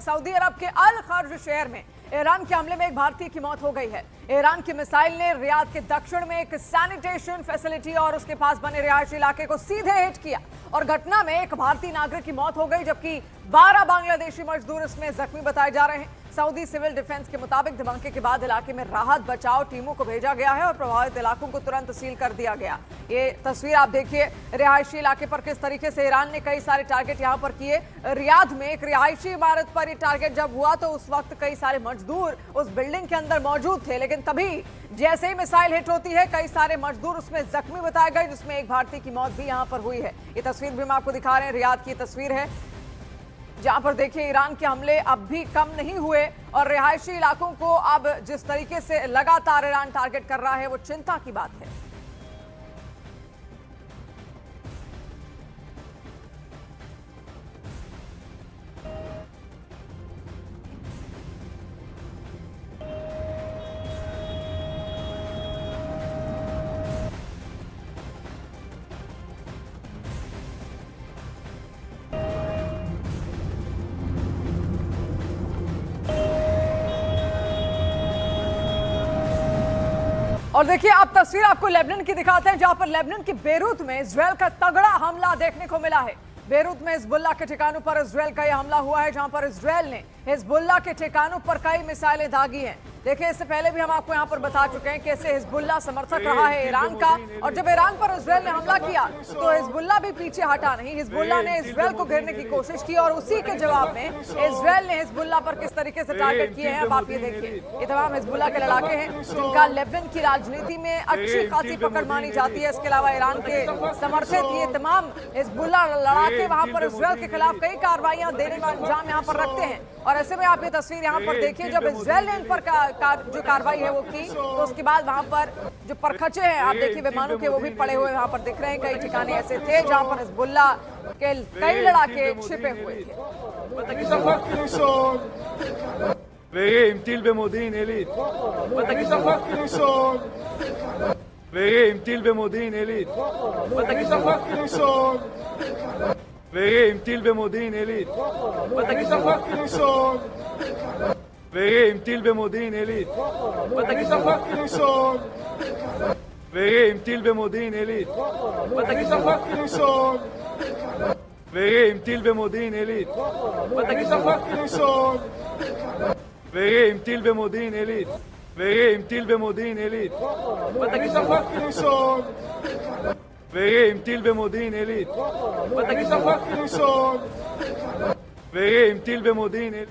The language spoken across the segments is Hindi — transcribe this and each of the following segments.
सऊदी अरब के अल खर्ज शहर में ईरान के हमले में एक भारतीय की मौत हो गई है। ईरान की मिसाइल ने रियाद के दक्षिण में एक सैनिटेशन फैसिलिटी और उसके पास बने रिहायशी इलाके को सीधे हिट किया और घटना में एक भारतीय नागरिक की मौत हो गई, जबकि 12 बांग्लादेशी मजदूर इसमें जख्मी बताए जा रहे हैं। सऊदी सिविल डिफेंस के मुताबिक धमाके के बाद इलाके में राहत बचाव टीमों को भेजा गया है और प्रभावित इलाकों को तुरंत सील कर दिया गया। ये तस्वीर आप देखिए रिहायशी इलाके पर किस तरीके से ईरान ने कई सारे टारगेट यहां पर किए। रियाद में एक रिहायशी इमारत पर ये टारगेट जब हुआ तो उस वक्त कई सारे मजदूर उस बिल्डिंग के अंदर मौजूद थे, लेकिन तभी जैसे ही मिसाइल हिट होती है कई सारे मजदूर उसमें जख्मी बताए गए, जिसमें एक भारतीय की मौत भी यहां पर हुई है। ये तस्वीर भी हम आपको दिखा रहे हैं, रियाद की तस्वीर है जहां पर देखिए ईरान के हमले अब भी कम नहीं हुए और रिहायशी इलाकों को अब जिस तरीके से लगातार ईरान टारगेट कर रहा है वो चिंता की बात है। और देखिए आप तस्वीर आपको लेबनान की दिखाते हैं, जहां पर लेबनान की बेरूत में इजरायल का तगड़ा हमला देखने को मिला है। बेरूत में हिजबुल्लाह के ठिकानों पर इजरायल का यह हमला हुआ है, जहां पर इजरायल ने हिजबुल्लाह के ठिकानों पर कई मिसाइलें दागी हैं। देखिए इससे पहले भी हम आपको यहां पर बता चुके हैं कैसे हिजबुल्लाह समर्थक रहा है ईरान का, और जब ईरान पर इजरायल ने हमला किया तो हिजबुल्लाह भी पीछे हटा नहीं। हिजबुल्लाह ने इजरायल को घेरने की कोशिश की और उसी के जवाब में इजरायल ने हिजबुल्लाह पर किस तरीके से टारगेट किए हैं अब आप ये देखिए। ये तमाम हिजबुल्लाह के लड़ाके हैं जिनका लेबनान की राजनीति में अच्छी खासी पकड़ मानी जाती है। इसके अलावा ईरान के समर्थित ये तमाम हिजबुल्लाह लड़ाके वहां पर इजरायल के खिलाफ कई कार्रवाइयां देने का अंजाम यहाँ पर रखते हैं। और ऐसे में आप ये तस्वीर यहाँ पर देखिए, जब इजरायल ने इन पर जो कार्रवाई है वो की तो उसके बाद वहां पर जो परखचे हैं आप देखिए विमानों के वो भी पड़े हुए वहां पर दिख रहे हैं। कई ठिकाने ऐसे थे जहां पर हिजबुल्लाह के कई लड़ाके छिपे हुए थे। ועם טיל במודיעין עילית. ועם טיל במודיעין עילית. ועם טיל במודיעין עילית. ועם טיל במודיעין עילית. ועם טיל במודיעין עילית. ועם טיל במודיעין עילית. ועם טיל במודיעין עילית. ועם טיל במודיעין עילית. ועם טיל במודיעין עילית. ועם טיל במודיעין עילית.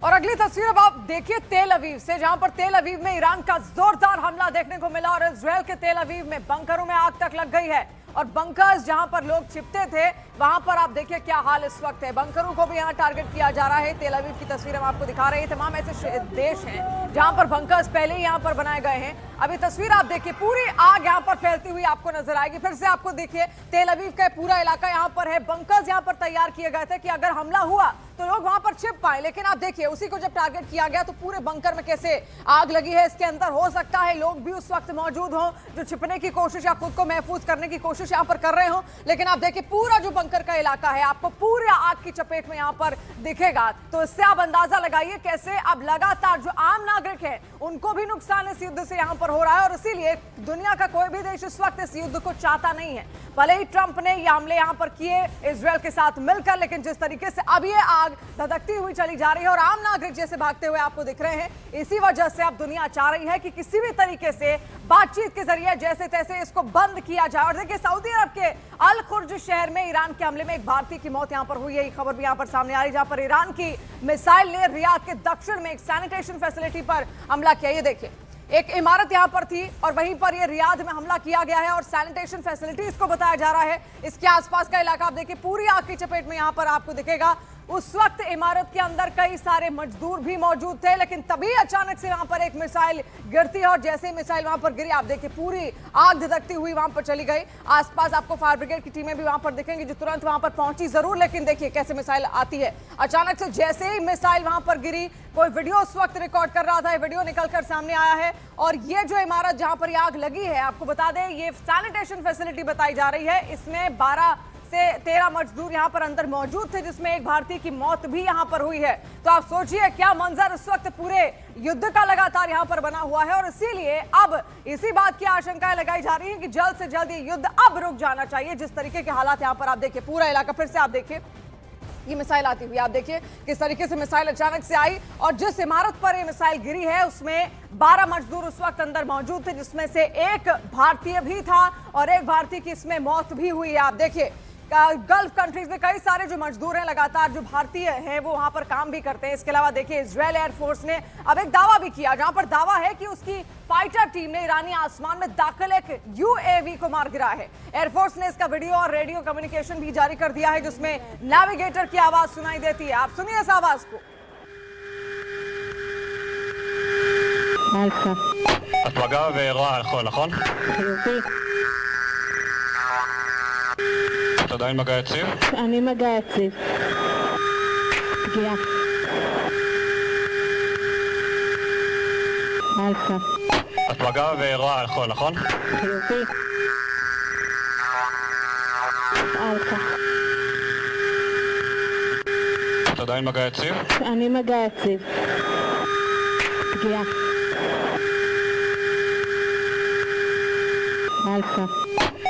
और अगली तस्वीर अब आप देखिए तेल अवीव से, जहां पर तेल अवीव में ईरान का जोरदार हमला देखने को मिला और इजरायल के तेल अवीव में बंकरों में आग तक लग गई है और बंकर्स जहां पर लोग छिपते थे वहां पर आप देखिए क्या हाल इस वक्त है। बंकरों को भी यहां टारगेट किया जा रहा है। तेल अवीव की तस्वीर हम आपको दिखा रहे हैं। तमाम ऐसे देश हैं जहां पर बंकर्स पहले ही यहां पर बनाए गए हैं। अभी तस्वीर आप देखिए, पूरी आग यहां पर फैलती हुई आपको नजर आएगी। फिर से आपको देखिए तेल अवीव का पूरा इलाका यहां पर है। बंकर्स यहां पर तैयार किए गए थे कि अगर हमला हुआ तो लोग वहां पर छिप पाए, लेकिन आप देखिए उसी को जब टारगेट किया गया तो पूरे बंकर में कैसे आग लगी है। इसके अंदर हो सकता है लोग भी उस वक्त मौजूद हों जो छिपने की कोशिश या खुद को महफूज करने की कोशिश यहां पर कर रहे हो, लेकिन आप देखिए पूरा जो बंकर का इलाका है आपको पूरे आग की चपेट में यहां पर दिखेगा। तो इससे आप अंदाजा लगाइए कैसे अब लगातार जो आम नागरिक है उनको भी नुकसान इस युद्ध से यहां पर हो रहा है और इसीलिए दुनिया का कोई भी देश इस वक्त इस युद्ध को चाहता नहीं है। भले ही ट्रंप ने ये हमले यहां पर किए इजरायल के साथ मिलकर, लेकिन जिस तरीके से अब ये आग धधकती हुई चली जा रही है और आम नागरिक जैसे भागते हुए आपको दिख रहे हैं, इसी वजह से अब दुनिया चाह रही है कि किसी भी तरीके से बातचीत के जरिए जैसे तैसे इसको बंद किया जाए। और देखिए सऊदी अरब के अल खुर्ज शहर में ईरान के हमले में एक भारतीय की मौत यहां पर हुई है। ये खबर भी यहां पर सामने आ रही है, जहां पर ईरान की मिसाइल ने रियाद के दक्षिण में एक सैनिटेशन फैसिलिटी पर हमला किया। ये देखिए एक इमारत यहां पर थी और वहीं पर ये रियाद में हमला किया गया है और सैनिटेशन फैसिलिटी इसको बताया जा रहा है। इसके आसपास का इलाका आप देखिए पूरी आग की चपेट में यहां पर आपको दिखेगा। उस वक्त इमारत के अंदर कई सारे मजदूर भी मौजूद थे, लेकिन तभी अचानक से वहां पर एक मिसाइल गिरती है और जैसे ही मिसाइल वहां पर गिरी आप देखिए पूरी आग धधकती हुई वहां पर चली गई। आसपास आपको फायर ब्रिगेड की टीमें भी वहां पर दिखेंगी जो तुरंत वहां पर पहुंची जरूर, लेकिन देखिए कैसे मिसाइल आती है अचानक से। जैसे ही मिसाइल वहां पर गिरी कोई वीडियो उस वक्त रिकॉर्ड कर रहा था, वीडियो निकलकर सामने आया है और ये जो इमारत जहां पर आग लगी है आपको बता दें ये सैनिटेशन फैसिलिटी बताई जा रही है। इसमें 12 से 13 मजदूर यहाँ पर अंदर मौजूद थे, जिसमें एक भारतीय की मौत भी यहाँ पर हुई है। तो आप सोचिए क्या मंजर इस वक्त पूरे युद्ध का लगातार यहाँ पर बना हुआ है, और इसीलिए अब इसी बात की आशंकाएं लगाई जा रही है कि जल्द से जल्द ये युद्ध अब रुक जाना चाहिए। जिस तरीके के हालात यहाँ पर आप देखिए, पूरा इलाका, फिर से आप देखिए ये मिसाइल आती हुई, आप देखिए किस तरीके से मिसाइल अचानक से आई, और जिस इमारत पर ये मिसाइल गिरी है उसमें 12 मजदूर उस वक्त अंदर मौजूद थे, जिसमें से एक भारतीय भी था और एक भारतीय की इसमें मौत भी हुई है। आप देखिए गल्फ कंट्रीज में कई सारे जो मजदूर हैं लगातार जो भारतीय हैं वो वहां पर काम भी करते हैं। इसके अलावा देखिए इजरायल एयरफोर्स ने अब एक दावा भी किया, जहां पर दावा है कि उसकी फाइटर टीम ने ईरानी आसमान में दाखिल एक यूएवी को मार गिरा है। एयरफोर्स ने इसका वीडियो और रेडियो कम्युनिकेशन भी जारी कर दिया है, जिसमें नेविगेटर की आवाज सुनाई देती है। आप सुनिए इस आवाज को। את מגע ואירוע על חול, נכון? חיובי. את עדיין מגע יציב? אני מגע יציב. פגיעה. אלפא. את מגע ואירוע על חול, נכון? חיובי. אלפא. את עדיין מגע יציב? אני מגע יציב. פגיעה. אלפא.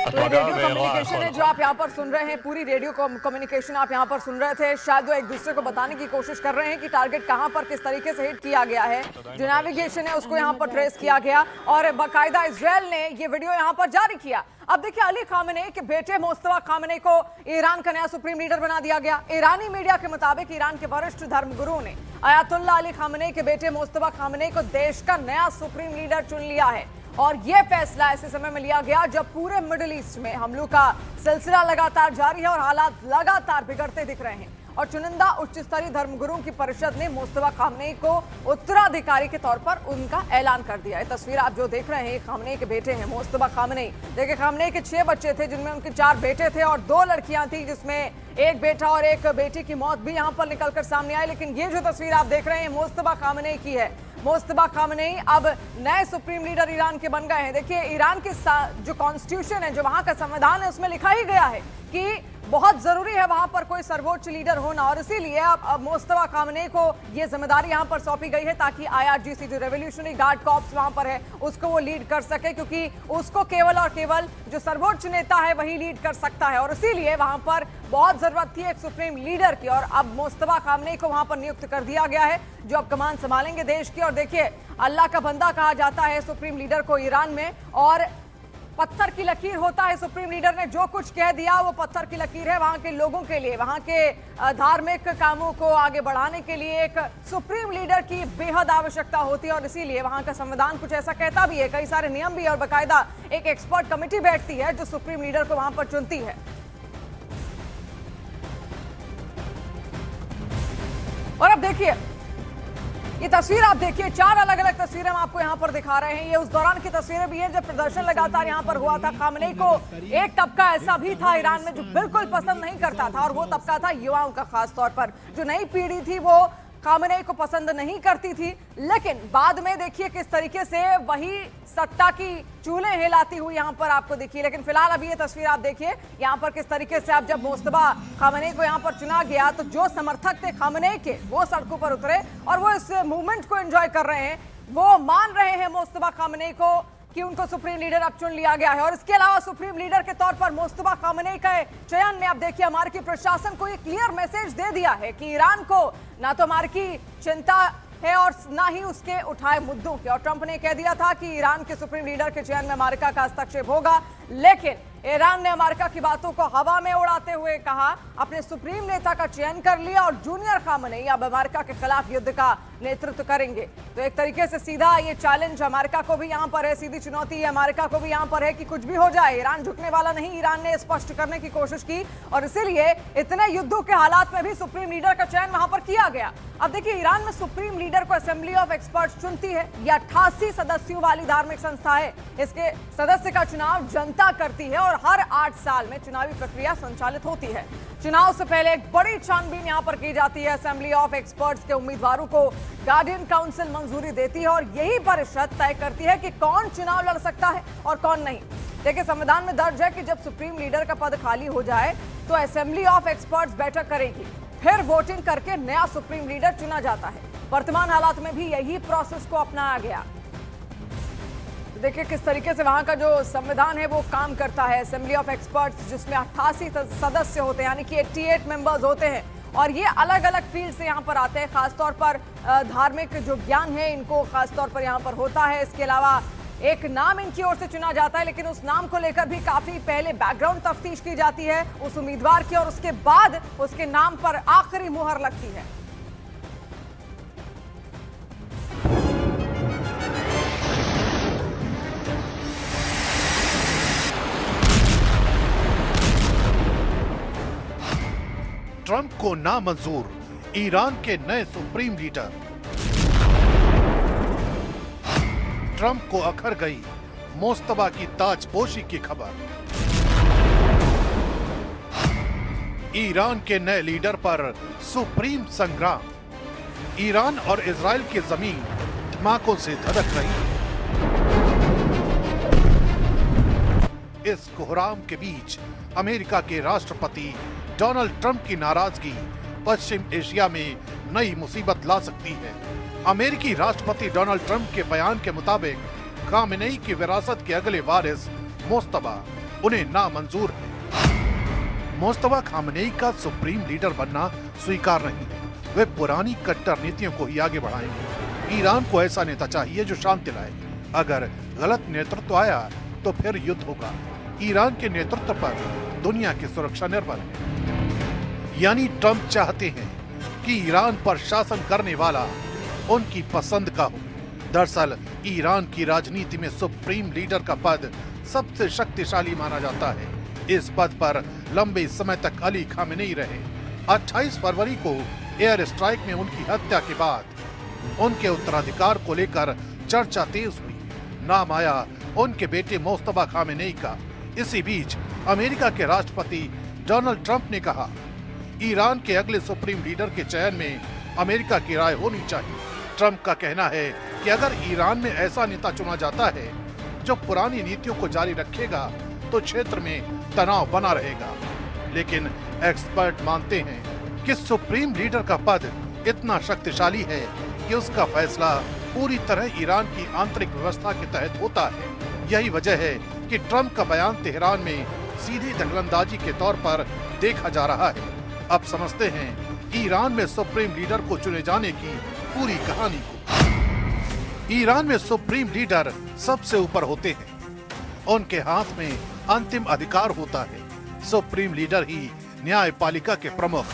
את तो ये מגע रेडियो ואירוע על कम्युनिकेशन חול, है जो आप यहाँ पर सुन रहे हैं, पूरी रेडियो कम्युनिकेशन आप यहाँ पर सुन रहे थे। शायद वो एक दूसरे को बताने की कोशिश कर रहे हैं कि टारगेट कहाँ पर किस तरीके से हिट किया गया है। जो नेविगेशन है उसको यहाँ पर ट्रेस किया गया और बाकायदा इजरायल ने ये वीडियो यहाँ पर जारी किया। अब देखिए अली खामेनेई के बेटे मोस्तफा खामेनेई को ईरान का नया सुप्रीम लीडर बना दिया गया। ईरानी मीडिया के मुताबिक ईरान के वरिष्ठ धर्मगुरु ने अयातुल्ला अली खामेनेई के बेटे मोस्तफा खामेनेई को देश का नया सुप्रीम लीडर चुन लिया है। और यह फैसला ऐसे समय में लिया गया जब पूरे मिडिल ईस्ट में हमलों का सिलसिला लगातार जारी है और हालात लगातार बिगड़ते दिख रहे हैं। और चुनिंदा उच्च स्तरीय धर्मगुरुओं की परिषद ने मोस्तफा खामेनेई को उत्तराधिकारी के तौर पर उनका ऐलान कर दिया है। तस्वीर आप जो देख रहे हैं खामेनेई के बेटे हैं मोस्तफा खामेनेई। देखिए खामेनेई के 6 बच्चे थे, जिनमें उनके 4 बेटे थे और 2 लड़कियां थी, जिसमें एक बेटा और एक बेटी की मौत भी यहां पर निकलकर सामने आई। लेकिन ये जो तस्वीर आप देख रहे हैं मोस्तफा खामेनेई की है। मोस्तफा खामेनेई अब नए सुप्रीम लीडर ईरान के बन गए हैं। देखिए ईरान के जो कॉन्स्टिट्यूशन है, जो वहां का संविधान है, उसमें लिखा ही गया है कि बहुत जरूरी है वहां पर कोई सर्वोच्च लीडर होना, और इसीलिए अब मोस्तफा खामेनेई को ये जिम्मेदारी यहां पर सौंपी गई है ताकि आईआरजीसी जो रेवोल्यूशनरी गार्ड कॉर्प्स वहां पर है उसको वो लीड कर सके, क्योंकि उसको केवल और केवल जो सर्वोच्च नेता है वही लीड कर सकता है। और इसीलिए वहां पर बहुत जरूरत थी एक सुप्रीम लीडर की, और अब मोस्तफा खामेनेई को वहां पर नियुक्त कर दिया गया है जो अब कमान संभालेंगे देश की। और देखिए अल्लाह का बंदा कहा जाता है सुप्रीम लीडर को ईरान में, और पत्थर की लकीर होता है। सुप्रीम लीडर ने जो कुछ कह दिया वो पत्थर की लकीर है। वहां के लोगों के लिए, वहां के धार्मिक कामों को आगे बढ़ाने के लिए एक सुप्रीम लीडर की बेहद आवश्यकता होती है, और इसीलिए वहां का संविधान कुछ ऐसा कहता भी है, कई सारे नियम भी है, और बाकायदा एक एक्सपर्ट कमेटी बैठती है जो सुप्रीम लीडर को वहां पर चुनती है। और अब देखिए ये तस्वीर आप देखिए, 4 अलग अलग तस्वीरें हम आपको यहाँ पर दिखा रहे हैं। ये उस दौरान की तस्वीरें भी हैं जब प्रदर्शन लगातार यहाँ पर हुआ था। खामेनेई को एक तबका ऐसा भी था ईरान में जो बिल्कुल पसंद नहीं करता था, और वो तबका था युवाओं का। खास तौर पर जो नई पीढ़ी थी वो खामेनेई को पसंद नहीं करती थी, लेकिन बाद में देखिए किस तरीके से वही सत्ता की चूल्हे हिलाती हुई यहाँ पर आपको देखिए। लेकिन फिलहाल अभी ये तस्वीर आप देखिए यहाँ पर किस तरीके से अब जब मोस्तफा खामेनेई को यहाँ पर चुना गया तो जो समर्थक थे खामेनेई के वो सड़कों पर उतरे और वो इस मूवमेंट को एंजॉय कर रहे हैं। वो मान रहे हैं मोस्तफा खामेनेई को कि उनको सुप्रीम लीडर अब चुन लिया गया है। और इसके अलावा सुप्रीम लीडर के तौर पर मोस्तफा खामेनेई के चयन में अब देखिए अमेरिकी प्रशासन को एक क्लियर मैसेज दे दिया है कि ईरान को ना तो अमेरिकी चिंता है और ना ही उसके उठाए मुद्दों के। और ट्रंप ने कह दिया था कि ईरान के सुप्रीम लीडर के चयन में अमेरिका का हस्तक्षेप होगा, लेकिन ईरान ने अमेरिका की बातों को हवा में उड़ाते हुए कहा अपने सुप्रीम नेता का चयन कर लिया और जूनियर खामेनेई अब अमेरिका के खिलाफ युद्ध का नेतृत्व करेंगे। तो एक तरीके से सीधा ये चैलेंज अमेरिका को भी यहाँ पर है, सीधी चुनौती अमेरिका को भी यहाँ पर है कि कुछ भी हो जाए ईरान झुकने वाला नहीं। ईरान ने स्पष्ट करने की कोशिश की और इसीलिए इतने युद्धों के हालात में भी सुप्रीम लीडर का चयन वहां पर किया गया। अब देखिए ईरान में सुप्रीम लीडर को असेंबली ऑफ एक्सपर्ट्स चुनती है। यह 88 सदस्यों वाली धार्मिक संस्था है। इसके सदस्य का चुनाव जनता करती है और हर 8 साल में चुनावी प्रक्रिया संचालित होती है। चुनाव से पहले एक बड़ी छानबीन यहां पर की जाती है। असेंबली ऑफ एक्सपर्ट्स के उम्मीदवारों को गार्डियन काउंसिल मंजूरी देती है और यही परिषद तय करती है कि कौन चुनाव लड़ सकता है और कौन नहीं। देखिए संविधान में दर्ज है कि जब सुप्रीम लीडर का पद खाली हो जाए तो असेंबली ऑफ एक्सपर्ट्स बैठक करेगी, फिर वोटिंग करके नया सुप्रीम लीडर चुना जाता है। वर्तमान हालात में भी यही प्रोसेस को अपनाया गया। तो देखिए किस तरीके से वहां का जो संविधान है वो काम करता है। असेंबली ऑफ एक्सपर्ट्स जिसमें 88 सदस्य होते हैं, यानी कि 88 मेंबर्स होते हैं, और ये अलग अलग फील्ड से यहाँ पर आते हैं। खासतौर पर धार्मिक जो ज्ञान है इनको खासतौर पर यहाँ पर होता है। इसके अलावा एक नाम इनकी ओर से चुना जाता है, लेकिन उस नाम को लेकर भी काफी पहले बैकग्राउंड तफ्तीश की जाती है उस उम्मीदवार की, और उसके बाद उसके नाम पर आखिरी मुहर लगती है। ट्रंप को नामंजूर ईरान के नए सुप्रीम लीडर। ट्रंप को अखर गई मोस्तबा की ताजपोशी की खबर। ईरान के नए लीडर पर सुप्रीम संग्राम। ईरान और इजराइल की जमीन धमाकों से धड़क रही। इस कोहराम के बीच अमेरिका के राष्ट्रपति डोनाल्ड ट्रंप की नाराजगी पश्चिम एशिया में नई मुसीबत ला सकती है। अमेरिकी राष्ट्रपति डोनाल्ड ट्रंप के बयान के मुताबिक खामेनेई की विरासत के अगले वारिस मोस्तबा उन्हें नामंजूर है। मोस्तबा खामेनेई का सुप्रीम लीडर बनना स्वीकार नहीं है। वे पुरानी कट्टर नीतियों को ही आगे बढ़ाएंगे। ईरान को ऐसा नेता चाहिए जो शांति लाए। अगर गलत नेतृत्व आया तो फिर युद्ध होगा। ईरान के नेतृत्व पर दुनिया की सुरक्षा निर्भर है। यानी ट्रंप चाहते हैं कि ईरान पर शासन करने वाला उनकी पसंद का हो। दरअसल ईरान की राजनीति में सुप्रीम लीडर का पद सबसे शक्तिशाली माना जाता है। इस पद पर लंबे समय तक अली खामेनेई रहे। 28 फरवरी को एयर स्ट्राइक में उनकी हत्या के बाद उनके उत्तराधिकार को लेकर चर्चा तेज हुई। नाम आया उनके बेटे मोस्तबा खामेनेई का। इसी बीच अमेरिका के राष्ट्रपति डोनाल्ड ट्रंप ने कहा, ईरान के अगले सुप्रीम लीडर के चयन में अमेरिका की राय होनी चाहिए। ट्रंप का कहना है कि अगर ईरान में ऐसा नेता चुना जाता है जो पुरानी नीतियों को जारी रखेगा तो क्षेत्र में तनाव बना रहेगा। लेकिन एक्सपर्ट मानते हैं कि सुप्रीम लीडर का पद इतना शक्तिशाली है कि उसका फैसला पूरी तरह ईरान की आंतरिक व्यवस्था के तहत होता है। यही वजह है कि ट्रंप का बयान तेहरान में सीधी दखलंदाजी के तौर पर देखा जा रहा है। अब समझते हैं ईरान में सुप्रीम लीडर को चुने जाने की पूरी कहानी को। ईरान में सुप्रीम लीडर सबसे ऊपर होते हैं। उनके हाथ में अंतिम अधिकार होता है। सुप्रीम लीडर ही न्यायपालिका के प्रमुख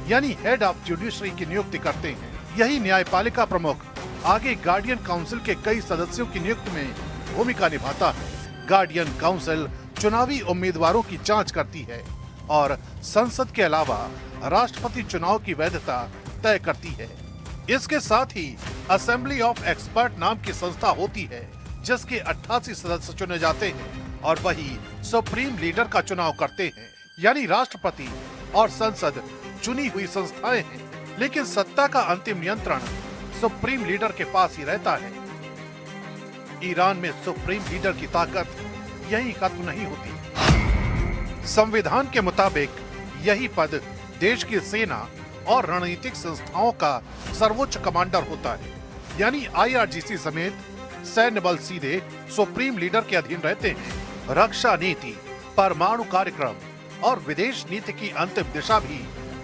यानी हेड ऑफ जुडिशरी की नियुक्ति करते हैं। यही न्यायपालिका प्रमुख आगे गार्डियन काउंसिल के कई सदस्यों की नियुक्ति में भूमिका निभाता है। गार्डियन काउंसिल चुनावी उम्मीदवारों की जांच करती है और संसद के अलावा राष्ट्रपति चुनाव की वैधता तय करती है। इसके साथ ही असेंबली ऑफ एक्सपर्ट नाम की संस्था होती है जिसके 88 सदस्य चुने जाते हैं और वही सुप्रीम लीडर का चुनाव करते हैं। यानी राष्ट्रपति और संसद चुनी हुई संस्थाएं हैं, लेकिन सत्ता का अंतिम नियंत्रण सुप्रीम लीडर के पास ही रहता है। ईरान में सुप्रीम लीडर की ताकत यही खत्म नहीं होती। संविधान के मुताबिक यही पद देश की सेना और रणनीतिक संस्थाओं का सर्वोच्च कमांडर होता है। यानी IRGC समेत सैन्य बल सीधे सुप्रीम लीडर के अधीन रहते हैं। रक्षा नीति, परमाणु कार्यक्रम और विदेश नीति की अंतिम दिशा भी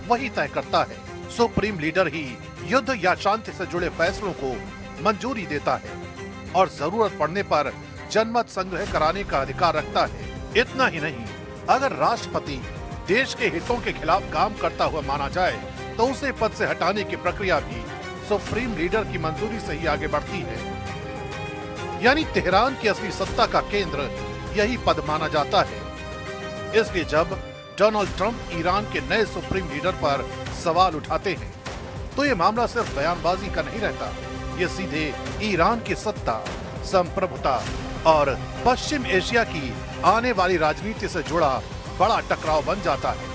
वही तय करता है। सुप्रीम लीडर ही युद्ध या शांति से जुड़े फैसलों को मंजूरी देता है और जरूरत पड़ने पर जनमत संग्रह कराने का अधिकार रखता है। इतना ही नहीं, अगर राष्ट्रपति देश के हितों के खिलाफ काम करता हुआ माना जाए तो उसे पद से हटाने की प्रक्रिया भी सुप्रीम लीडर की मंजूरी से ही आगे बढ़ती है। यानी तेहरान की असली सत्ता का केंद्र यही पद माना जाता है। इसलिए जब डोनाल्ड ट्रंप ईरान के नए सुप्रीम लीडर पर सवाल उठाते हैं तो ये मामला सिर्फ बयानबाजी का नहीं रहता। ये सीधे ईरान की सत्ता, संप्रभुता और पश्चिम एशिया की आने वाली राजनीति से जुड़ा बड़ा टकराव बन जाता है।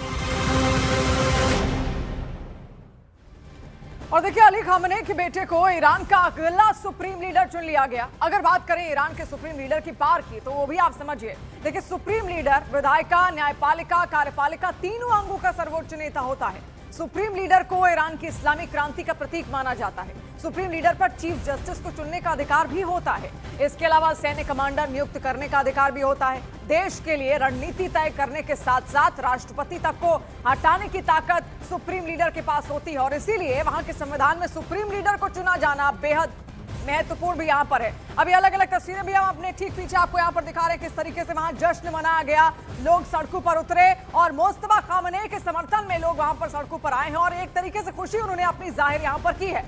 और देखिए अली खामनेई के बेटे को ईरान का अगला सुप्रीम लीडर चुन लिया गया। अगर बात करें ईरान के सुप्रीम लीडर की पार की तो वो भी आप समझिए। देखिए सुप्रीम लीडर विधायिका, न्यायपालिका, कार्यपालिका तीनों अंगों का सर्वोच्च नेता होता है। सुप्रीम लीडर को ईरान की इस्लामिक क्रांति का प्रतीक माना जाता है। सुप्रीम लीडर पर चीफ जस्टिस को चुनने का अधिकार भी होता है। इसके अलावा सैन्य कमांडर नियुक्त करने का अधिकार भी होता है। देश के लिए रणनीति तय करने के साथ साथ राष्ट्रपति तक को हटाने की ताकत सुप्रीम लीडर के पास होती है और इसीलिए वहां के संविधान में सुप्रीम लीडर को चुना जाना बेहद महत्वपूर्ण भी यहाँ पर है। अभी अलग अलग तस्वीरें भी हम अपने ठीक पीछे आपको यहाँ पर दिखा रहे हैं किस तरीके से वहां जश्न मनाया गया। लोग सड़कों पर उतरे और मुस्तफा खामनेई के समर्थन में लोग वहां पर सड़कों पर आए हैं और एक तरीके से खुशी उन्होंने अपनी जाहिर यहाँ पर की है।